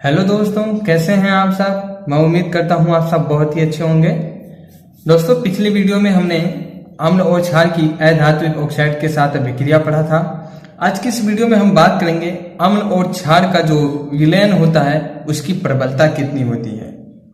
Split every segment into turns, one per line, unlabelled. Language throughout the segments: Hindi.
हेलो दोस्तों, कैसे हैं आप सब। मैं उम्मीद करता हूं आप सब बहुत ही अच्छे होंगे। दोस्तों, पिछली वीडियो में हमने अम्ल और क्षार की अधात्विक ऑक्साइड के साथ अभिक्रिया पढ़ा था। आज की इस वीडियो में हम बात करेंगे अम्ल और क्षार का जो विलयन होता है उसकी प्रबलता कितनी होती है,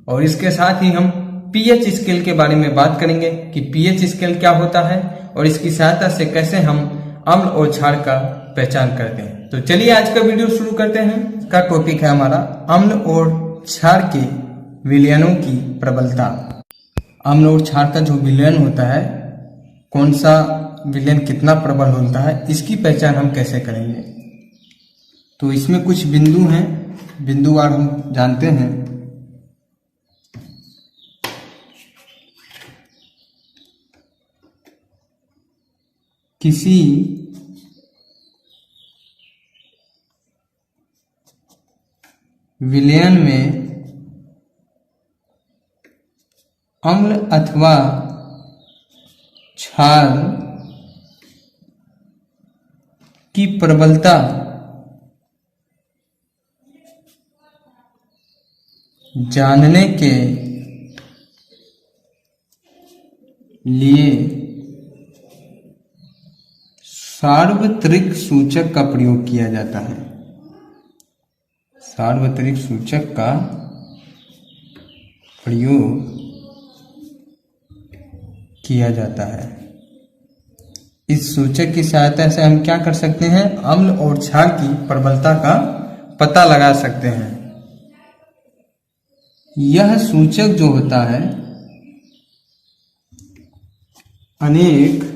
और इसके साथ ही हम पीएच स्केल के बारे में बात करेंगे कि पीएच स्केल क्या होता है और इसकी सहायता से कैसे हम अम्ल और क्षार का पहचान करते हैं। तो चलिए आज का वीडियो शुरू करते हैं। का टॉपिक है हमारा अम्ल और क्षार के विलयनों की प्रबलता। अम्ल और क्षार का जो विलयन होता है, कौन सा विलयन कितना प्रबल होता है, इसकी पहचान हम कैसे करेंगे। तो इसमें कुछ बिंदु हैं, बिंदुवार हम जानते हैं। किसी विलयन में अम्ल अथवा क्षार की प्रबलता जानने के लिए सार्वत्रिक सूचक का प्रयोग किया जाता है। सार्वत्रिक सूचक का प्रयोग किया जाता है। इस सूचक की सहायता से हम क्या कर सकते हैं, अम्ल और क्षार की प्रबलता का पता लगा सकते हैं। यह सूचक जो होता है अनेक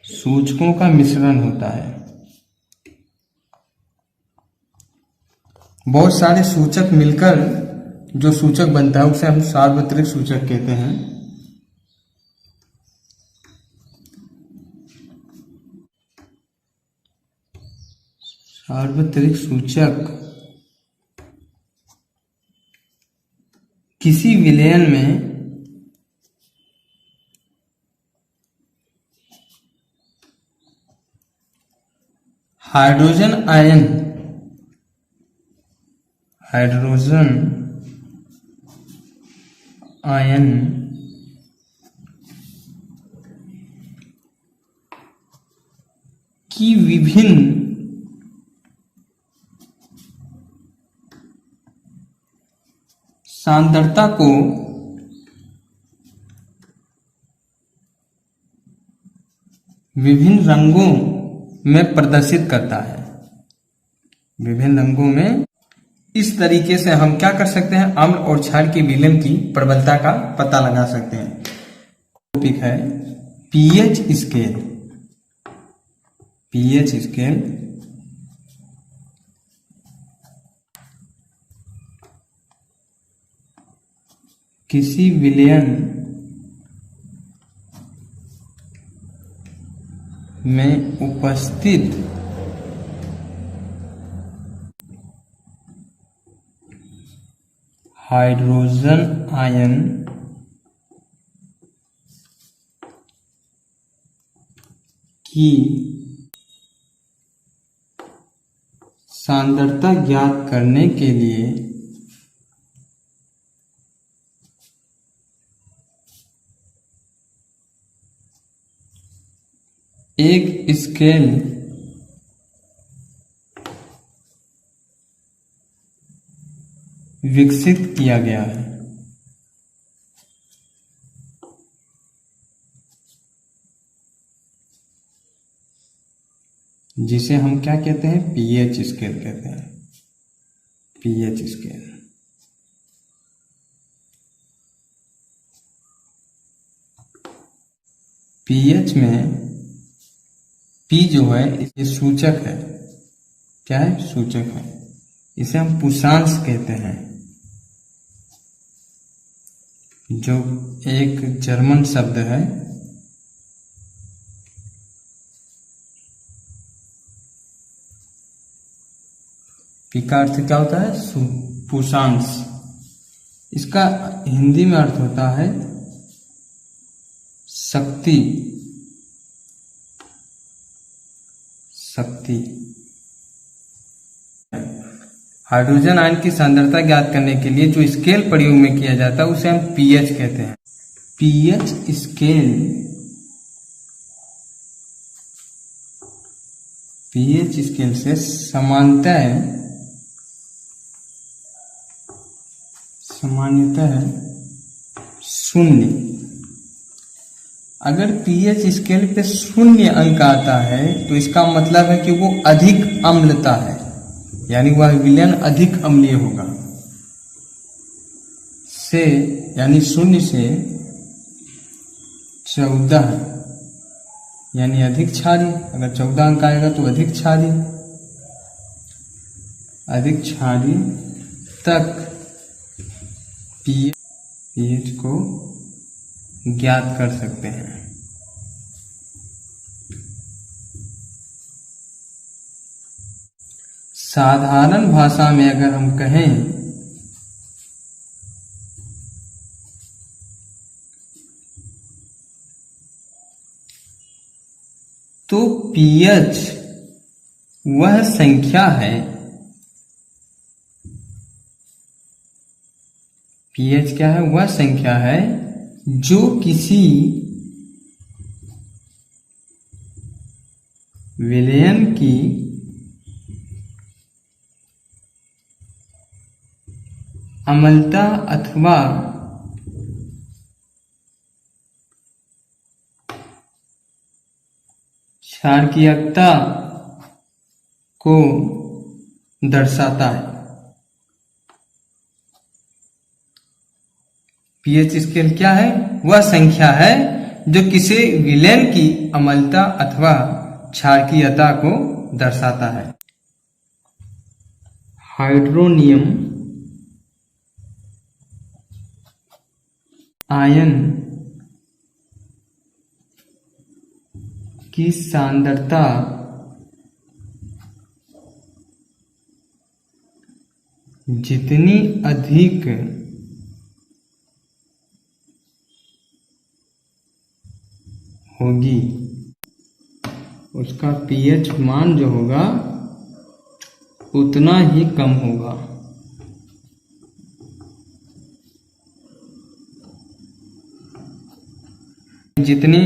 सूचकों का मिश्रण होता है। बहुत सारे सूचक मिलकर जो सूचक बनता है उसे हम सार्वत्रिक सूचक कहते हैं। सार्वत्रिक सूचक किसी विलयन में हाइड्रोजन आयन की विभिन्न सांद्रता को विभिन्न रंगों में प्रदर्शित करता है। विभिन्न रंगों में इस तरीके से हम क्या कर सकते हैं, अम्ल और क्षार के विलयन की प्रबलता का पता लगा सकते हैं। टॉपिक है पीएच स्केल। पीएच स्केल किसी विलयन में उपस्थित हाइड्रोजन आयन की सांद्रता ज्ञात करने के लिए एक स्केल विकसित किया गया है। जिसे हम क्या कहते हैं, पीएच स्केल कहते हैं। पीएच स्केल पीएच में पी जो है ये सूचक है। क्या है, सूचक है। इसे हम पुषांश कहते हैं, जो एक जर्मन शब्द है। पी का अर्थ क्या होता है, पुषांश। इसका हिंदी में अर्थ होता है शक्ति शक्ति। हाइड्रोजन आयन की सांद्रता ज्ञात करने के लिए जो स्केल प्रयोग में किया जाता है उसे हम पीएच कहते हैं। पीएच स्केल, पीएच स्केल से सामान्यतः शून्य। अगर पीएच स्केल पे 0 अंक आता है तो इसका मतलब है कि वो अधिक अम्लता है, यानी वह विलयन अधिक अम्लीय होगा। यानी 0 से 14 यानी अधिक क्षारीय। अगर 14 अंक आएगा तो अधिक क्षारीय तक पीएच को ज्ञात कर सकते हैं। साधारण भाषा में अगर हम कहें तो पीएच वह संख्या है, पीएच क्या है? वह संख्या है जो किसी विलयन की अम्लता अथवा क्षारकीयता को दर्शाता है। पीएच स्केल क्या है? वह संख्या है जो किसी विलयन की अम्लता अथवा क्षारकीयता को दर्शाता है। हाइड्रोनियम आयन की सांद्रता जितनी अधिक होगी उसका पीएच मान जो होगा उतना ही कम होगा। जितनी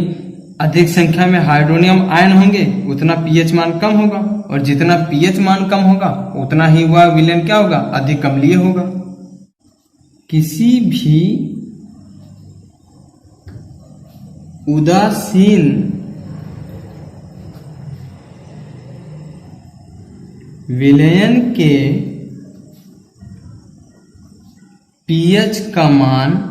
अधिक संख्या में हाइड्रोनियम आयन होंगे उतना पीएच मान कम होगा, और जितना पीएच मान कम होगा उतना ही वह विलयन क्या होगा? अधिक अम्लीय होगा। किसी भी उदासीन विलयन के पीएच का मान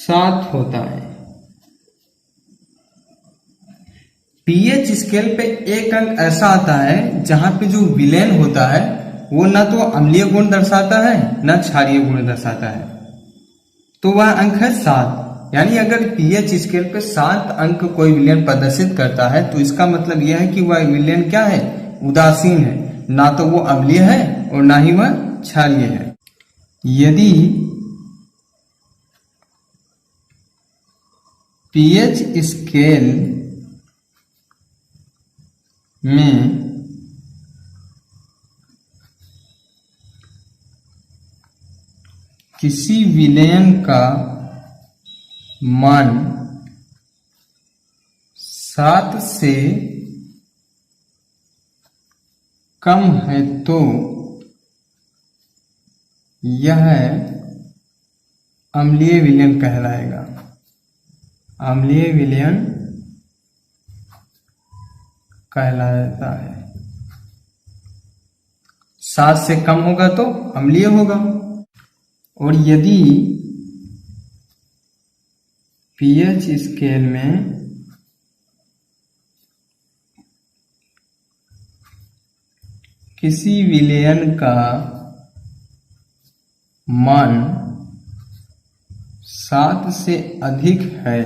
7 होता है। पीएच स्केल पे एक अंक ऐसा आता है जहां पे जो विलयन होता है वो ना तो अम्लीय गुण दर्शाता है ना क्षारीय गुण दर्शाता है, तो वह अंक है 7। यानी अगर पीएच स्केल पे 7 अंक कोई विलयन प्रदर्शित करता है तो इसका मतलब यह है कि वह विलयन क्या है? उदासीन है, ना तो वो अम्लीय है और ना ही वह क्षारीय है। यदि पीएच स्केल में किसी विलयन का मान 7 से कम है तो यह अम्लीय विलयन कहलाएगा। अम्लीय विलयन कहलाता है। 7 से कम होगा तो अम्लीय होगा, और यदि पीएच स्केल में किसी विलयन का मान 7 से अधिक है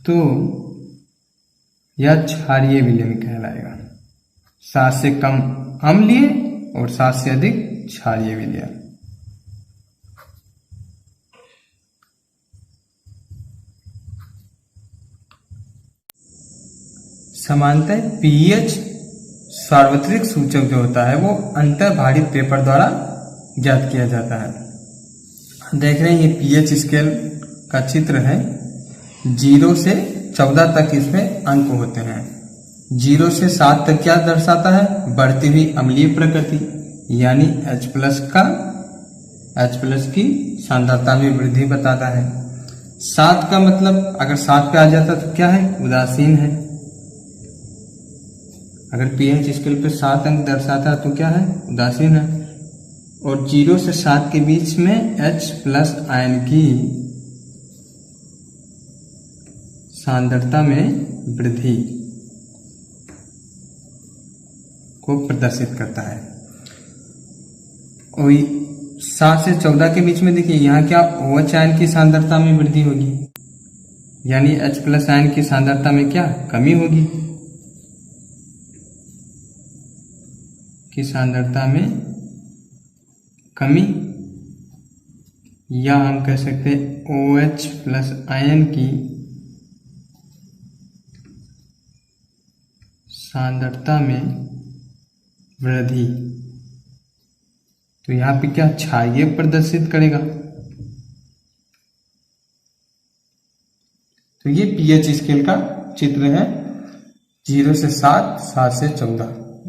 तो यह क्षारीय विलयन कहलाएगा। 7 से कम अम्लीय और 7 से अधिक क्षारीय विलयन। सामान्यतः पीएच सार्वत्रिक सूचक जो होता है वो अंतर्भारित पेपर द्वारा ज्ञात किया जाता है। देख रहे हैं ये पीएच स्केल का चित्र है। 0 से 14 तक इसमें अंक होते हैं। 0 से 7 तक क्या दर्शाता है? बढ़ती हुई अम्लीय प्रकृति, यानी H+ की सांद्रता में वृद्धि बताता है। 7 का मतलब अगर 7 पे आ जाता तो क्या है? उदासीन है। अगर पीएच स्केल पे 7 अंक दर्शाता तो क्या है? उदासीन है। और 0 से 7 के बीच में H+ आयन की सांद्रता में वृद्धि को प्रदर्शित करता है। और 7 से 14 के बीच में देखिए यहाँ क्या OH आयन की सांद्रता में वृद्धि होगी, यानी H+ आयन की सांद्रता में क्या कमी होगी, की सांद्रता में कमी, या हम कह सकते हैं OH+ आयन की सांद्रता में वृद्धि। तो यहाँ पे क्या क्षारीय प्रदर्शित करेगा। तो ये पीएच स्केल का चित्र है। 0 से 7, 7 से 14।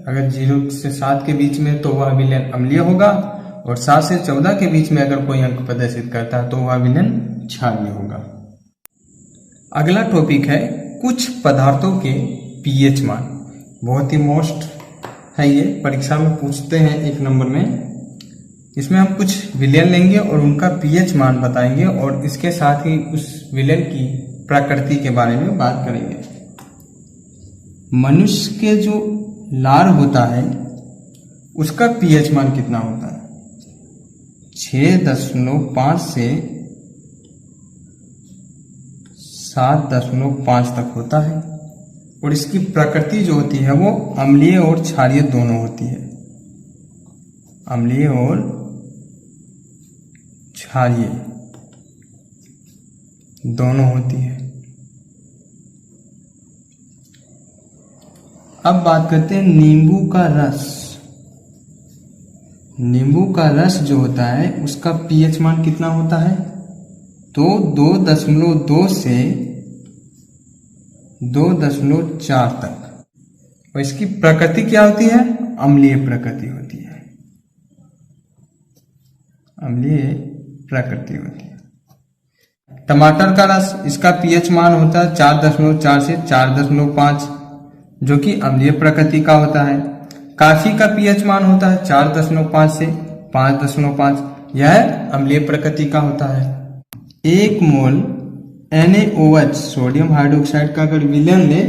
अगर 0 से 7 के बीच में तो वह विलयन अम्लीय होगा, और 7 से 14 के बीच में अगर कोई अंक प्रदर्शित करता है तो वह विलयन क्षारीय होगा। अगला टॉपिक है कुछ पदार्थों के पीएच मान। बहुत ही मोस्ट है ये, परीक्षा में पूछते हैं 1 नंबर में। इसमें हम कुछ विलयन लेंगे और उनका पीएच मान बताएंगे, और इसके साथ ही उस विलयन की प्रकृति के बारे में बात करेंगे। मनुष्य के जो लार होता है उसका पीएच मान कितना होता है? 6.5 से 7.5 तक होता है। और इसकी प्रकृति जो होती है वो अम्लीय और क्षारीय दोनों होती है। अम्लीय और क्षारीय दोनों होती है। अब बात करते हैं नींबू का रस। नींबू का रस जो होता है उसका पीएच मान कितना होता है? तो 2.2 से 2.4 तक। और इसकी प्रकृति क्या होती है? अम्लीय प्रकृति होती है। अम्लीय प्रकृति होती है। टमाटर का रस, इसका पीएच मान होता है 4.4 से 4.5, जो कि अम्लीय प्रकृति का होता है। कॉफी का पीएच मान होता है 4.5 से 5.5, यह अम्लीय प्रकृति का होता है। 1 मोल NaOH सोडियम हाइड्रोक्साइड का अगर विलयन ले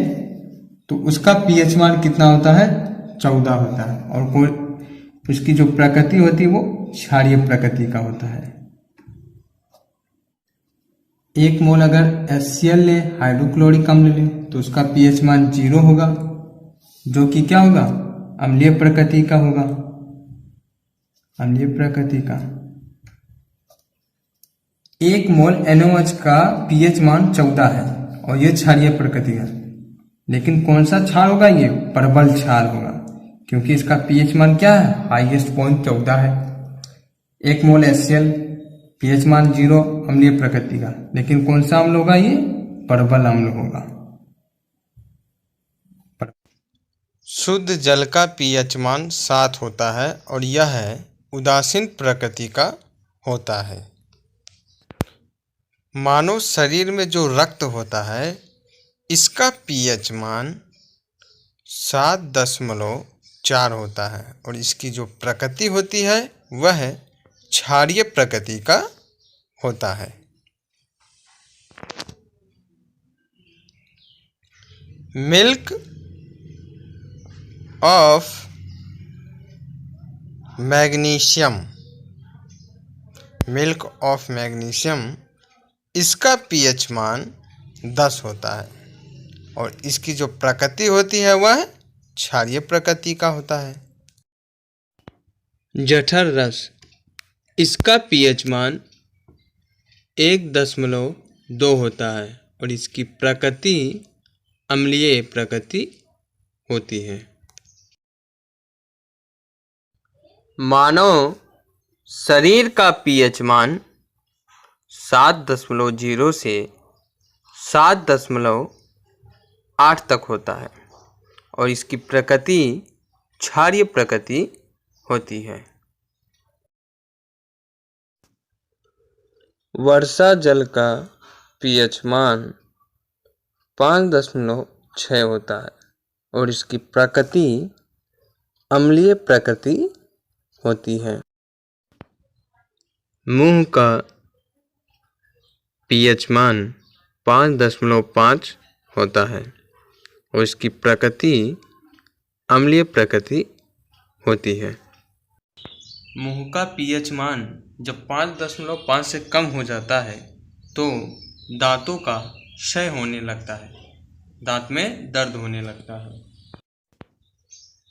तो उसका पीएच मान कितना होता है? 14 होता है। और उसकी जो प्रकृति होती है वो क्षारीय प्रकृति का होता है। 1 मोल अगर HCl ले, हाइड्रोक्लोरिक अम्ल ले, तो उसका पीएच मान 0 होगा, जो कि क्या होगा? अम्लीय प्रकृति का होगा। अम्लीय प्रकृति का। 1 मोल NaOH का पीएच मान 14 है और ये क्षारीय प्रकृति है। लेकिन कौन सा क्षार होगा? ये प्रबल क्षार होगा, क्योंकि इसका पीएच मान क्या है? हाईएस्ट पॉइंट 14 है। 1 मोल HCl पीएच मान 0, अम्लीय प्रकृति का। लेकिन कौन सा अम्ल होगा? ये प्रबल अम्ल होगा।
शुद्ध जल का पीएच मान 7 होता है और यह उदासीन प्रकृति का होता है। मानव शरीर में जो रक्त होता है इसका पीएच मान 7.4 होता है और इसकी जो प्रकृति होती है वह क्षारीय प्रकृति का होता है। Milk of magnesium, milk of magnesium, इसका पीएच मान 10 होता है और इसकी जो प्रकृति होती है वह क्षारीय प्रकृति का होता है।
जठर रस, इसका पीएच मान 1.2 होता है और इसकी प्रकृति अम्लीय प्रकृति
होती है। मानव शरीर का पीएच मान 7.0 से 7.8 तक होता है और इसकी प्रकृति क्षारीय प्रकृति होती है। वर्षा जल का पीएच मान 5.6 होता है और इसकी प्रकृति अम्लीय प्रकृति होती है। मुंह का पीएच मान 5.5 होता है और इसकी प्रकृति अम्लीय प्रकृति होती है। मुंह का पीएच मान जब 5.5 से कम हो जाता है तो दांतों का क्षय होने लगता है, दांत में दर्द होने लगता है।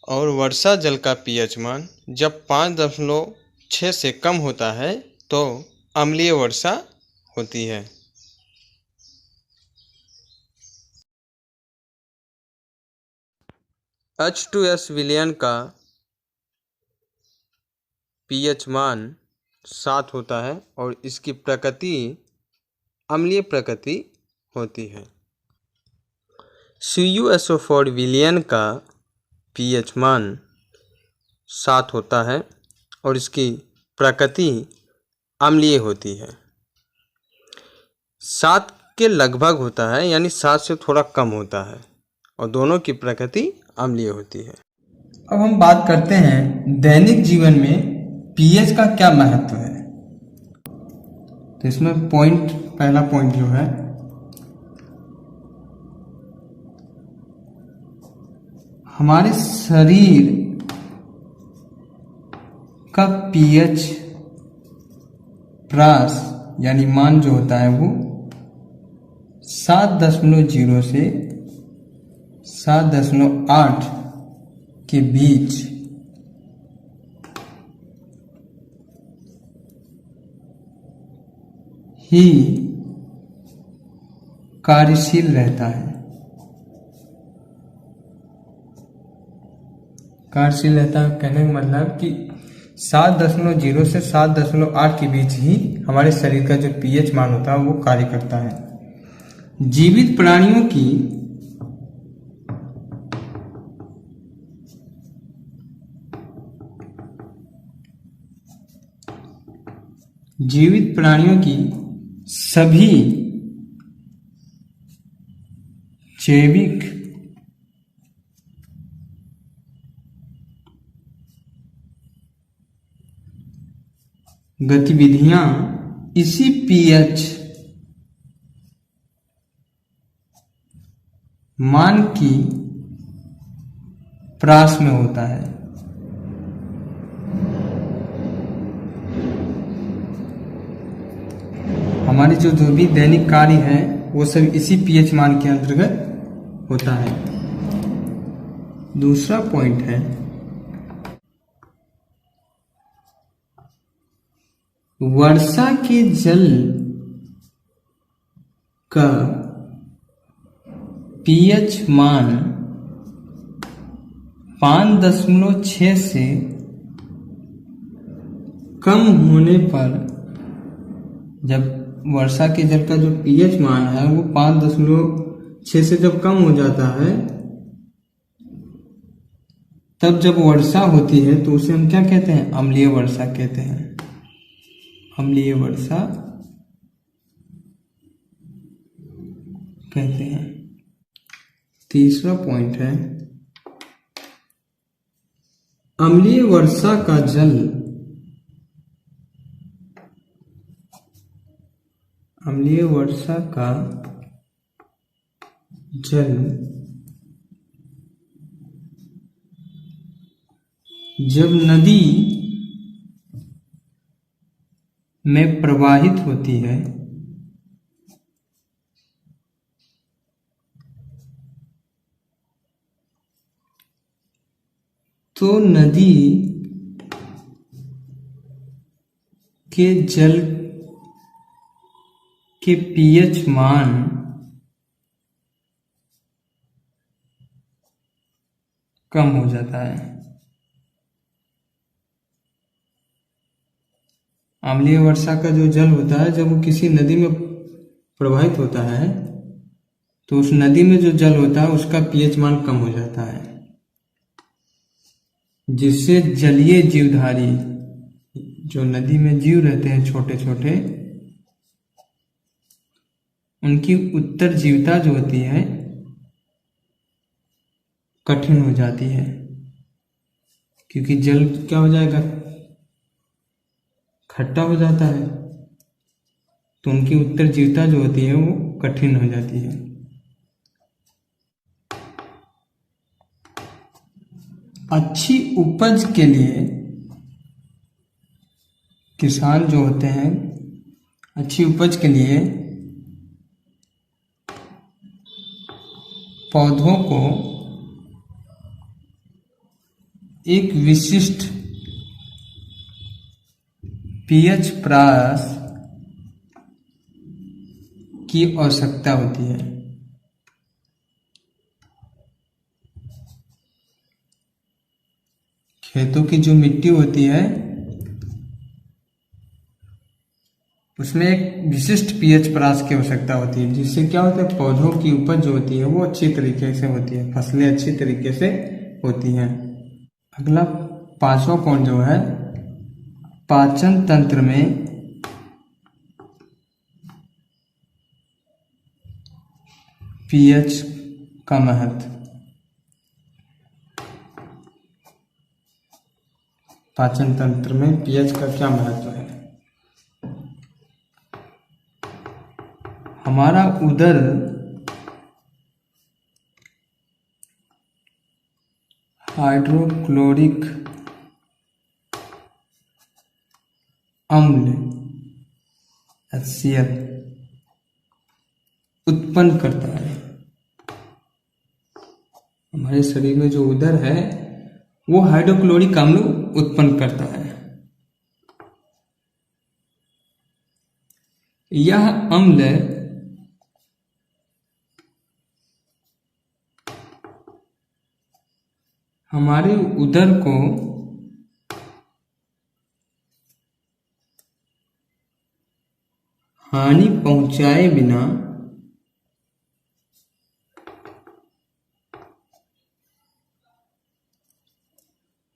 और वर्षा जल का पीएच मान जब 5.6 से कम होता है तो अम्लीय वर्षा होती है। H2S विलयन का पीएच मान 7 होता है और इसकी प्रकृति अम्लीय प्रकृति होती है। CuSO4 विलयन का पीएच मान 7 होता है और इसकी प्रकृति अम्लीय होती है। 7 के लगभग होता है, यानी 7 से थोड़ा कम होता है और दोनों की प्रकृति अम्लीय होती है।
अब हम बात करते हैं दैनिक जीवन में पीएच का क्या महत्व है। तो इसमें पहला पॉइंट जो है, हमारे शरीर का पीएच प्रास यानी मान जो होता है वो 7.0 से 7.8 के बीच ही कार्यशील रहता है। कार्यशील रहता है कहने का मतलब कि 7.0 से 7.8 के बीच ही हमारे शरीर का जो पीएच मान होता है वो कार्य करता है। जीवित प्राणियों की सभी जैविक गतिविधियां इसी पीएच मान की प्रास में होता है। हमारे जो भी दैनिक कार्य है वो सब इसी पीएच मान के अंतर्गत होता है। दूसरा पॉइंट है, वर्षा के जल का पीएच मान 5.6 से कम होने पर, जब वर्षा के जल का जो पीएच मान है वो 5.6 से जब कम हो जाता है, तब जब वर्षा होती है तो उसे हम क्या कहते हैं? अम्लीय वर्षा कहते हैं। अम्लीय वर्षा कहते हैं। तीसरा पॉइंट है, अम्लीय वर्षा का जल जब नदी में प्रवाहित होती है तो नदी के जल के पीएच मान कम हो जाता है। अम्लीय वर्षा का जो जल होता है जब वो किसी नदी में प्रवाहित होता है तो उस नदी में जो जल होता है उसका पीएच मान कम हो जाता है, जिससे जलीय जीवधारी जो नदी में जीव रहते हैं छोटे छोटे, उनकी उत्तरजीविता जो होती है कठिन हो जाती है, क्योंकि जल क्या हो जाएगा, खट्टा हो जाता है, तो उनकी उत्तरजीविता जो होती है वो कठिन हो जाती है। अच्छी उपज के लिए किसान जो होते हैं, अच्छी उपज के लिए पौधों को एक विशिष्ट पीएच प्रास की आवश्यकता होती है। खेतों की जो मिट्टी होती है उसमें एक विशिष्ट पीएच प्रास की आवश्यकता होती है, जिससे क्या होता है, पौधों की उपज जो होती है वो अच्छी तरीके से होती है, फसलें अच्छी तरीके से होती हैं। अगला 5वां पॉइंट जो है, पाचन तंत्र में पीएच का महत्व। पाचन तंत्र में पीएच का क्या महत्व है? हमारा उदर हाइड्रोक्लोरिक अम्ल HCl उत्पन्न करता है। हमारे शरीर में जो उदर है वो हाइड्रोक्लोरिक अम्ल उत्पन्न करता है। यह अम्ल हमारे उदर को हानि पहुंचाए बिना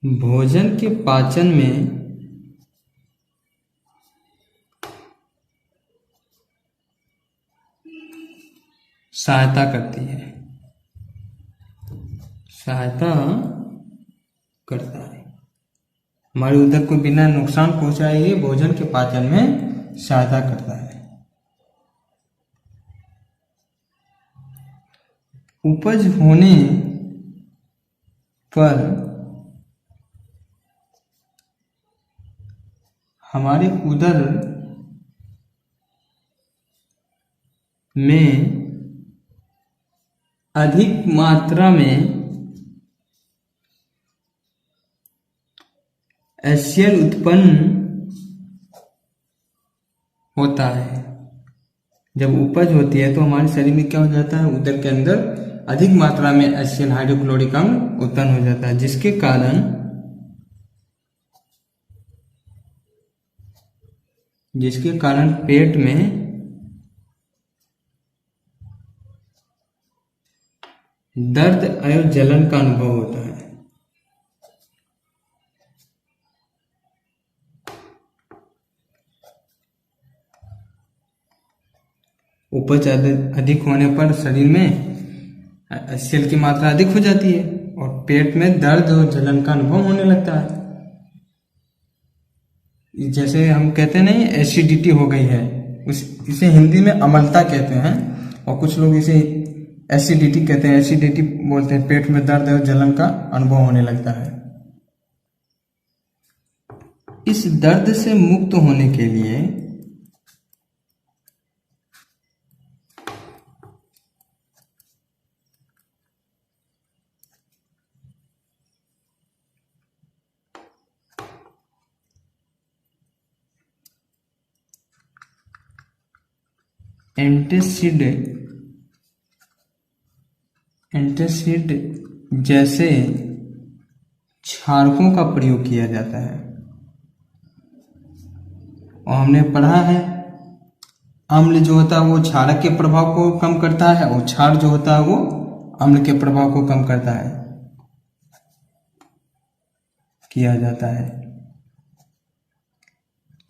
भोजन के पाचन में सहायता करती है, सहायता करता है। हमारे उदर को बिना नुकसान पहुंचाए ये भोजन के पाचन में सहायता करता है। उपज होने पर हमारे उदर में अधिक मात्रा में HCl उत्पन्न होता है। जब उपज होती है तो हमारे शरीर में क्या हो जाता है, उदर के अंदर अधिक मात्रा में HCl हाइड्रोक्लोरिक अम्ल उत्पन्न हो जाता है, जिसके कारण पेट में दर्द एवं जलन का अनुभव होता है। उपज अधिक होने पर शरीर में HCl की मात्रा अधिक हो जाती है और पेट में दर्द और जलन का अनुभव होने लगता है। जैसे हम कहते हैं नहीं, एसिडिटी हो गई है, इसे हिंदी में अम्लता कहते हैं और कुछ लोग इसे एसिडिटी कहते हैं, एसिडिटी बोलते हैं। पेट में दर्द और जलन का अनुभव होने लगता है। इस दर्द से मुक्त होने के लिए एंटासिड जैसे क्षारकों का प्रयोग किया जाता है। और हमने पढ़ा है अम्ल जो होता है वो क्षारक के प्रभाव को कम करता है और क्षार जो होता है वो अम्ल के प्रभाव को कम करता है, किया जाता है।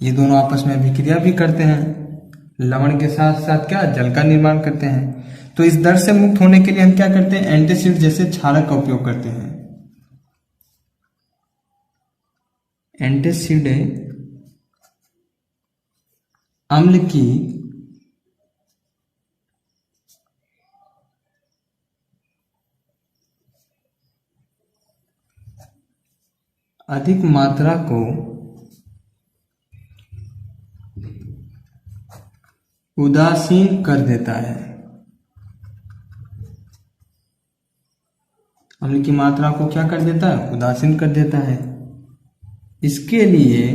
ये दोनों आपस में अभिक्रिया भी करते हैं, लवण के साथ साथ क्या जल का निर्माण करते हैं। तो इस दर से मुक्त होने के लिए हम क्या करते हैं, एंटासिड जैसे क्षारक का उपयोग करते हैं। एंटासिड अम्ल की अधिक मात्रा को उदासीन कर देता है। अम्ल की मात्रा को क्या कर देता है, उदासीन कर देता है। इसके लिए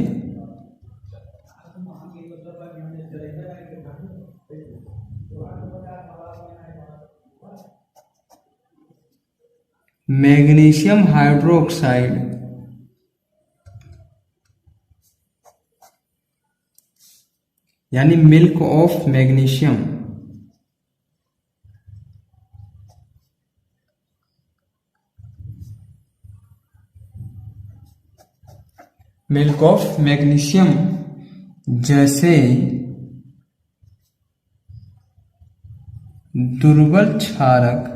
मैग्नीशियम हाइड्रोक्साइड यानी milk of magnesium milk of magnesium जैसे दुर्बल क्षारक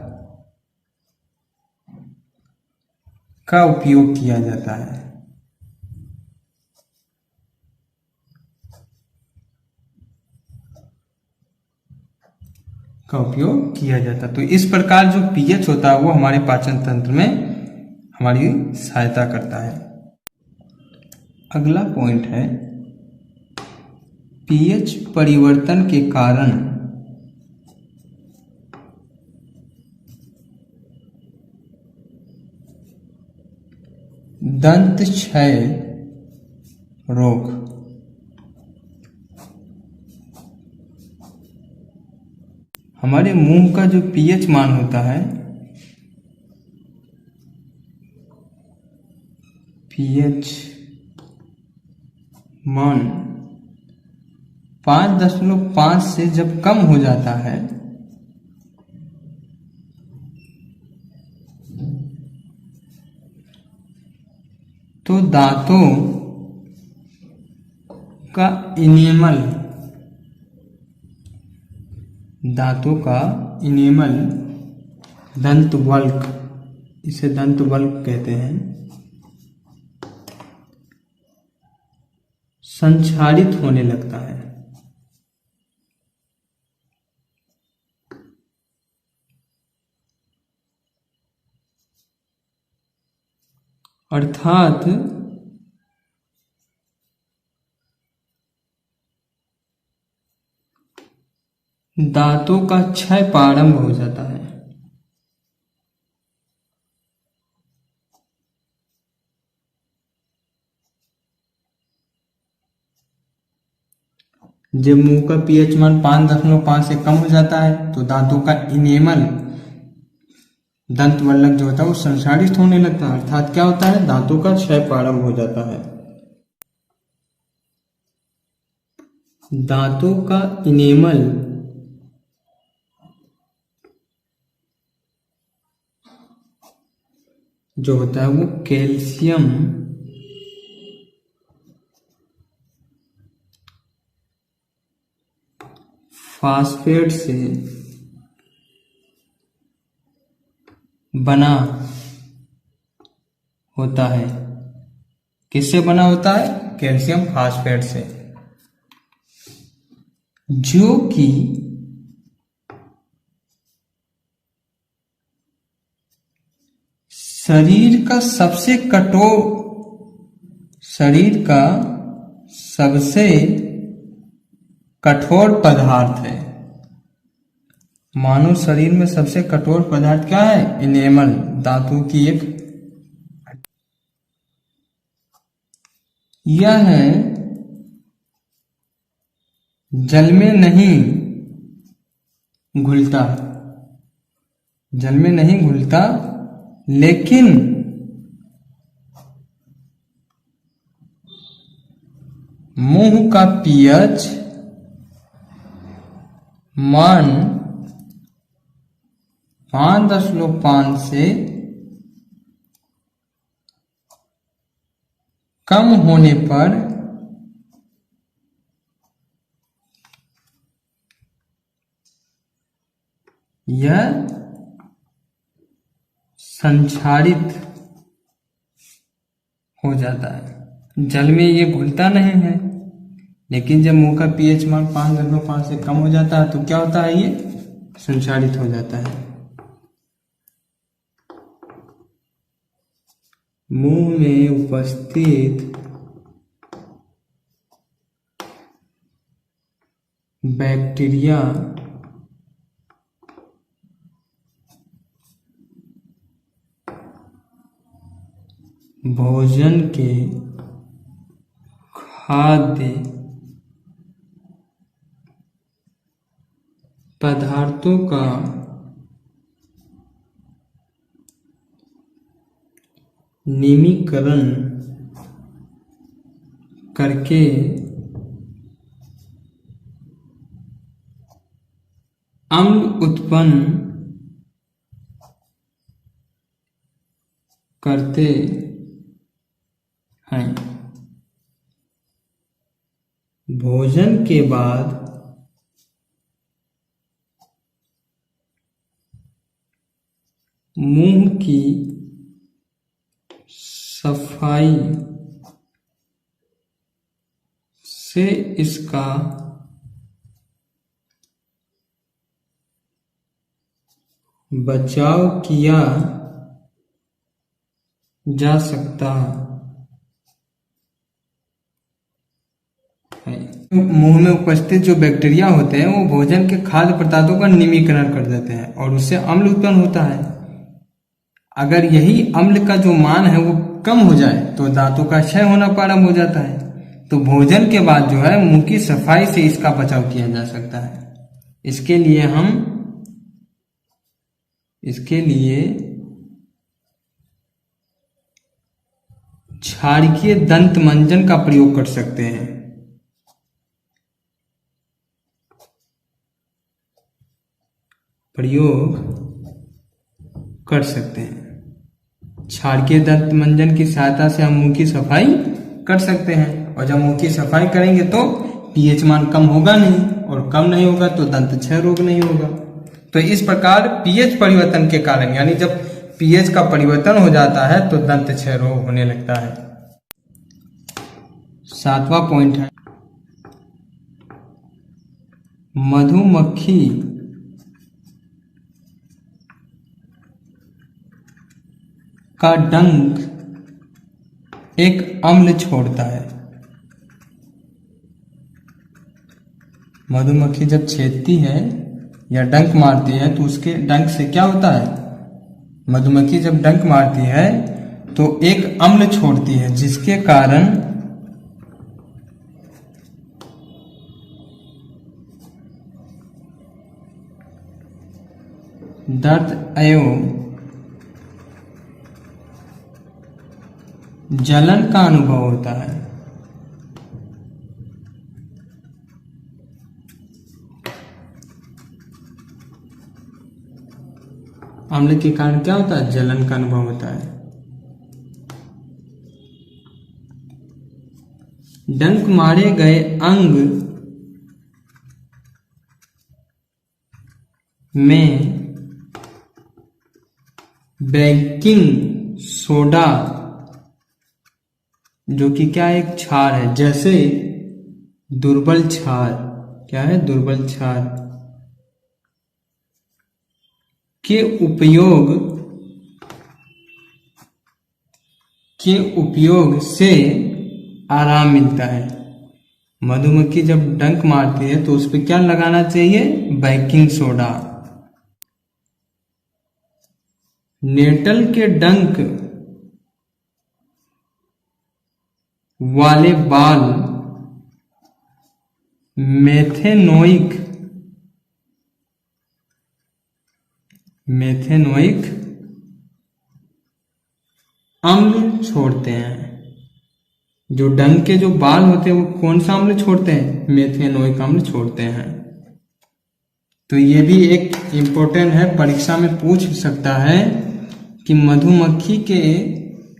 का उपयोग किया जाता है। का उपयोग किया जाता है। तो इस प्रकार जो पीएच होता है वो हमारे पाचन तंत्र में हमारी सहायता करता है। अगला पॉइंट है पीएच परिवर्तन के कारण दंत क्षय रोग। हमारे मुंह का जो पीएच मान होता है, पीएच मान 5.5 से जब कम हो जाता है तो दांतों का इनेमल दंतवल्क, इसे दंतवल्क कहते हैं, संक्षारित होने लगता है। अर्थात दांतों का क्षय प्रारंभ हो जाता है। जब मुंह का पीएच मान 5.5 से कम हो जाता है तो दांतों का इनेमल दंतवल्लक जो होता है वो संक्षारित होने लगता है। अर्थात क्या होता है, दांतों का क्षय प्रारंभ हो जाता है। दांतों का इनेमल जो होता है वो कैल्शियम फास्फेट से बना होता है। किससे बना होता है, कैल्शियम फास्फेट से, जो कि शरीर का सबसे कठोर पदार्थ है। मानव शरीर में सबसे कठोर पदार्थ क्या है, इनेमल, दांतों की एक, यह है जल में नहीं घुलता, लेकिन मुंह का पीएच मान 5.5 से कम होने पर यह संक्षारित हो जाता है। जल में ये घुलता नहीं है, लेकिन जब मुंह का पीएच मान 5.5 से कम हो जाता है तो क्या होता है, ये संक्षारित हो जाता है। मुंह में उपस्थित बैक्टीरिया भोजन के खाद्य पदार्थों का निमीकरण करके अम्ल उत्पन्न करते हैं। भोजन के बाद मुंह की सफाई से इसका बचाव किया जा सकता है। मुंह में उपस्थित जो बैक्टीरिया होते हैं वो भोजन के खाद्य पदार्थों का निमीकरण कर देते हैं और उससे अम्ल उत्पन्न होता है। अगर यही अम्ल का जो मान है वो कम हो जाए तो दांतों का क्षय होना प्रारंभ हो जाता है। तो भोजन के बाद जो है मुंह की सफाई से इसका बचाव किया जा सकता है। इसके लिए क्षारकीय दंत मंजन का प्रयोग कर सकते हैं। क्षारकीय दंत मंजन की सहायता से हम मुंह की सफाई कर सकते हैं, और जब मुंह की सफाई करेंगे तो पीएच मान कम होगा नहीं, और कम नहीं होगा तो दंत क्षय रोग नहीं होगा। तो इस प्रकार पीएच परिवर्तन के कारण, यानी जब पीएच का परिवर्तन हो जाता है तो दंत क्षय रोग होने लगता है। 7वां पॉइंट है मधुमक्खी का डंक एक अम्ल छोड़ता है। मधुमक्खी जब छेदती है या डंक मारती है तो उसके डंक से क्या होता है, मधुमक्खी जब डंक मारती है तो एक अम्ल छोड़ती है, जिसके कारण दर्द एवं जलन का अनुभव होता है। अम्ल के कारण क्या होता है, जलन का अनुभव होता है। डंक मारे गए अंग में बेकिंग सोडा, जो कि क्या एक क्षार है, जैसे दुर्बल क्षार, क्या है दुर्बल क्षार के उपयोग से आराम मिलता है। मधुमक्खी जब डंक मारती है तो उस पर क्या लगाना चाहिए, बेकिंग सोडा। नेटल के डंक वाले बाल मेथेनोइक अम्ल छोड़ते हैं, जो डंक के जो बाल होते हैं वो कौन सा अम्ल छोड़ते हैं? मेथेनोइक अम्ल छोड़ते हैं। तो ये भी एक इम्पोर्टेंट है, परीक्षा में पूछ सकता है कि मधुमक्खी के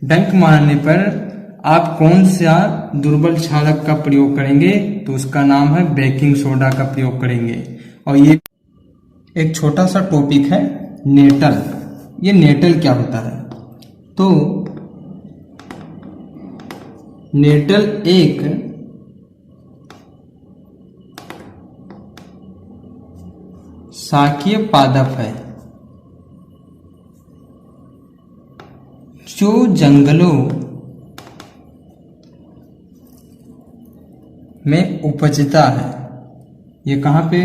डंक मारने पर आप कौन सा दुर्बल क्षारक का प्रयोग करेंगे? तो उसका नाम है बेकिंग सोडा का प्रयोग करेंगे। और ये एक छोटा सा टॉपिक है नेटल। ये नेटल क्या होता है? तो नेटल एक शाकीय पादप है जो जंगलों में उपजता है। ये कहाँ पे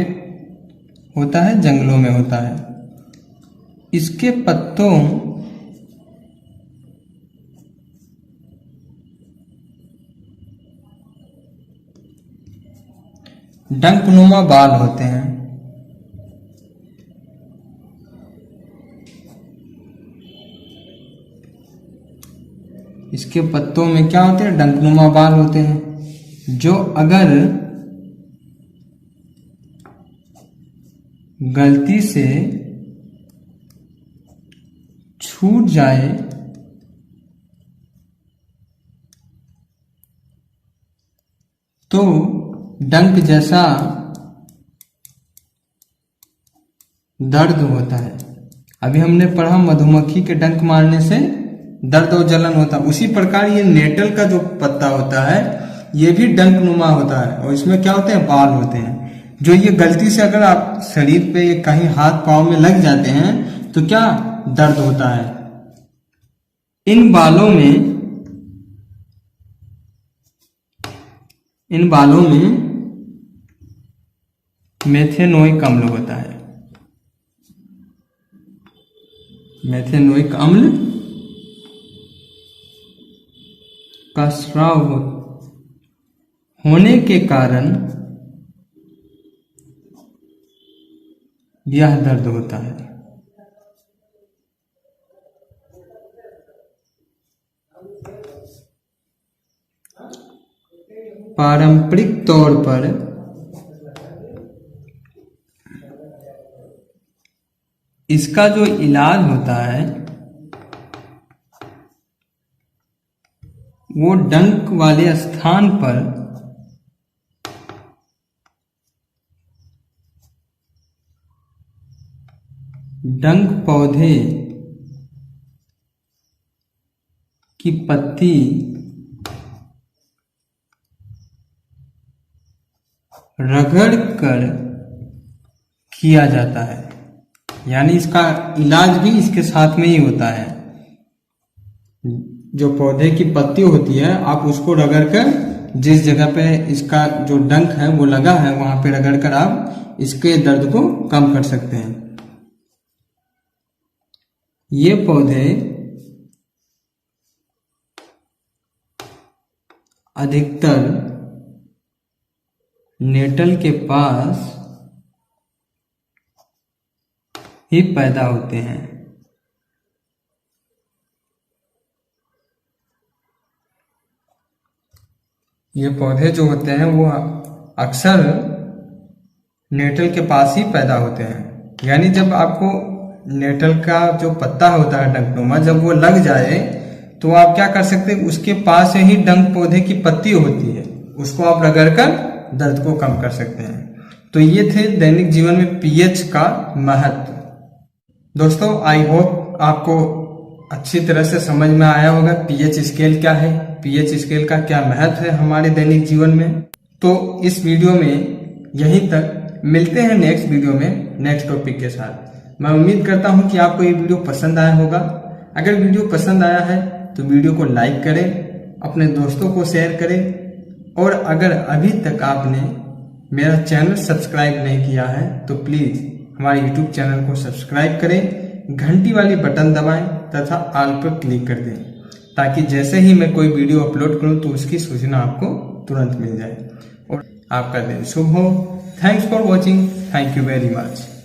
होता है? जंगलों में होता है। इसके पत्तों डंकनुमा बाल होते हैं। इसके पत्तों में क्या होते हैं? डंकनुमा बाल होते हैं, जो अगर गलती से छूट जाए तो डंक जैसा दर्द होता है। अभी हमने पढ़ा मधुमक्खी के डंक मारने से दर्द और जलन होता है, उसी प्रकार ये नेटल का जो पत्ता होता है ये भी डंकनुमा होता है और इसमें क्या होते हैं? बाल होते हैं। जो ये गलती से अगर आप शरीर पे कहीं हाथ पांव में लग जाते हैं तो क्या दर्द होता है। इन बालों में मेथेनोइक अम्ल होता है। मेथेनोइक अम्ल का स्राव होने के कारण यह दर्द होता है। पारंपरिक तौर पर इसका जो इलाज होता है वो डंक वाले स्थान पर डंक पौधे की पत्ती रगड़कर किया जाता है। यानी इसका इलाज भी इसके साथ में ही होता है। जो पौधे की पत्ती होती है आप उसको रगड़कर, जिस जगह पे इसका जो डंक है वो लगा है वहां पे रगड़कर आप इसके दर्द को कम कर सकते हैं। ये पौधे अधिकतर नेटल के पास ही पैदा होते हैं। ये पौधे जो होते हैं वो अक्सर नेटल के पास ही पैदा होते हैं। यानी जब आपको नेटल का जो पत्ता होता है डंकनुमा, जब वो लग जाए तो आप क्या कर सकते हैं? उसके पास ही डंक पौधे की पत्ती होती है, उसको आप रगड़कर दर्द को कम कर सकते हैं। तो ये थे दैनिक जीवन में पीएच का महत्व। दोस्तों आई होप आपको अच्छी तरह से समझ में आया होगा पीएच स्केल क्या है, पीएच स्केल का क्या महत्व है हमारे दैनिक जीवन में। तो इस वीडियो में यहीं तक, मिलते हैं नेक्स्ट वीडियो में नेक्स्ट टॉपिक के साथ। मैं उम्मीद करता हूं कि आपको ये वीडियो पसंद आया होगा। अगर वीडियो पसंद आया है तो वीडियो को लाइक करें, अपने दोस्तों को शेयर करें और अगर अभी तक आपने मेरा चैनल सब्सक्राइब नहीं किया है तो प्लीज हमारे YouTube चैनल को सब्सक्राइब करें, घंटी वाली बटन दबाएं तथा ऑल पर क्लिक कर दें, ताकि जैसे ही मैं कोई वीडियो अपलोड करूं तो उसकी सूचना आपको तुरंत मिल जाए और आपका दिन शुभ हो। Thanks for watching. Thank you very much.